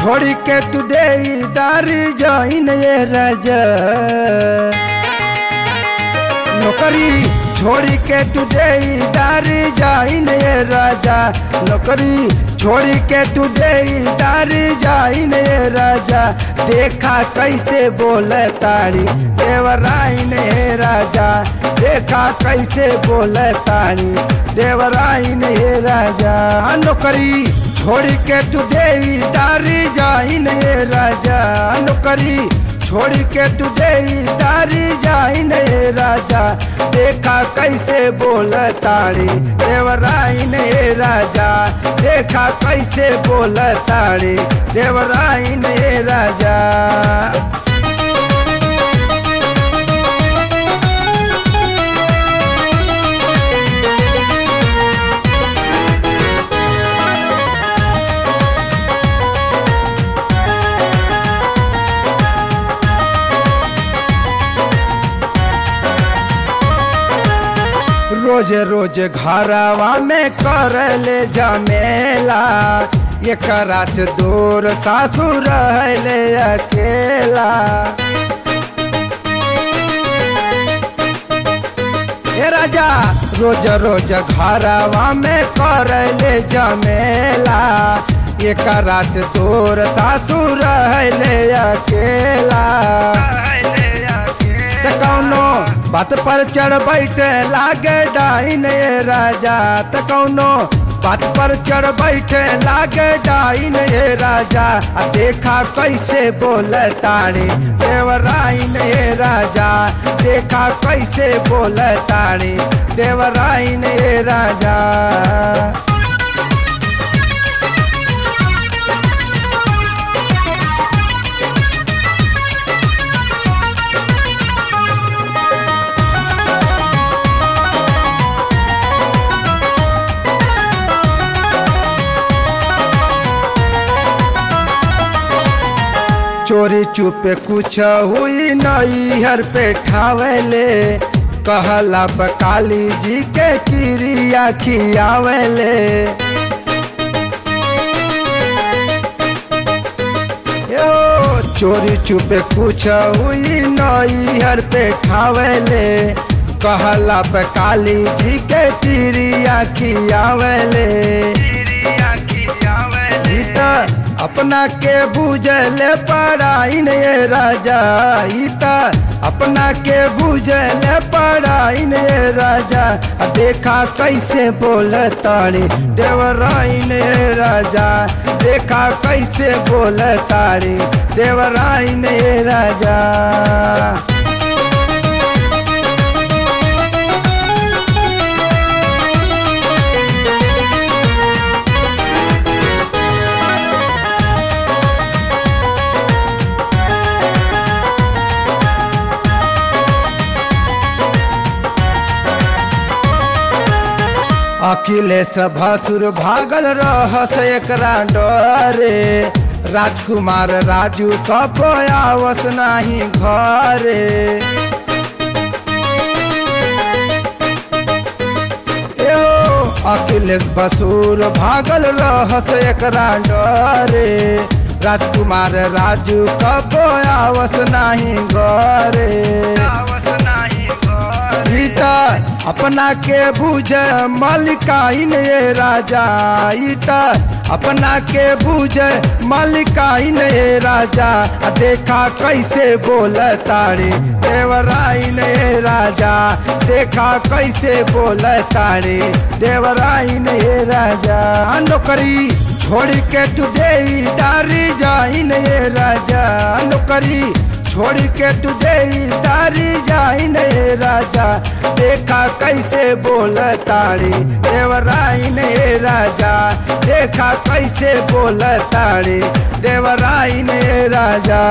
छोड़ी के टुडे दार जाइन ये राजा नौकरी छोड़ी के टुडे दार जाइन ये राजा नौकरी छोड़ी के टुडे दार जाइन ये राजा देखा कैसे बोले तारी देवराइन ये राजा देखा कैसे बोले तारी देवराइन ये राजा नौकरी छोड़ी के टुडे दार जाइन ये राजा नौकरी छोड़ी के टुडे दार जाइन ये राजा देखा कैसे बोले तारी देवराइन ये राजा देखा कैसे बोले तारी देवराइन ये राजा। रोज रोज घरवा में कर ले जमेला ये करा से दूर सासू रहले अकेला ए राजा रोज रोज घरवा में कर ले जमेला ये करा से दूर सासू रहले अकेला कौनो बात पर चढ़ बैठे लागे डाइन ये राजा त कौनो बात पर चढ़ बैठे लागे डाइन ये राजा देखा कैसे बोले तारी देवराइन ये राजा देखा कैसे बोले तारी देवराइन ये राजा। चोरी चुपे कुछ हुई नैहर पे ठावेले कहला काली जी के क्रिया खियावेले चोरी चुपे कुछ हुई नैहर पे ठावेले कहला काली जी के क्रिया खियावेले अपना के बुझले पढ़ाइन ये राजा इता अपना के बुझले पढ़ाइन ये राजा देखा कैसे बोले तारी देवराइन ये राजा देखा कैसे बोले तारी देवराइन ये राजा। अखिलेश भसुर भागल रहस एकरा डरे राजकुमार राजू कब आवस नाही घरे अखिलेश भसुर भागल रहस एकरा डरे राजकुमार राजू कब आवस नाही घरे अपना के बुझ मलिकाइन ये राजा इता अपना के बुझ मलिकाइन ये राजा देखा कैसे बोले तारी देवराइन ये राजा देखा कैसे बोले तारी देवराइन ये राजा नौकरी छोड़ी के टुडे दार जाइन ये राजा नौकरी छोड़ी के टुडे दार जाइन ये राजा देखा कैसे बोले तारी देवराइन ये राजा देखा कैसे बोले तारी देवराइन ये राजा।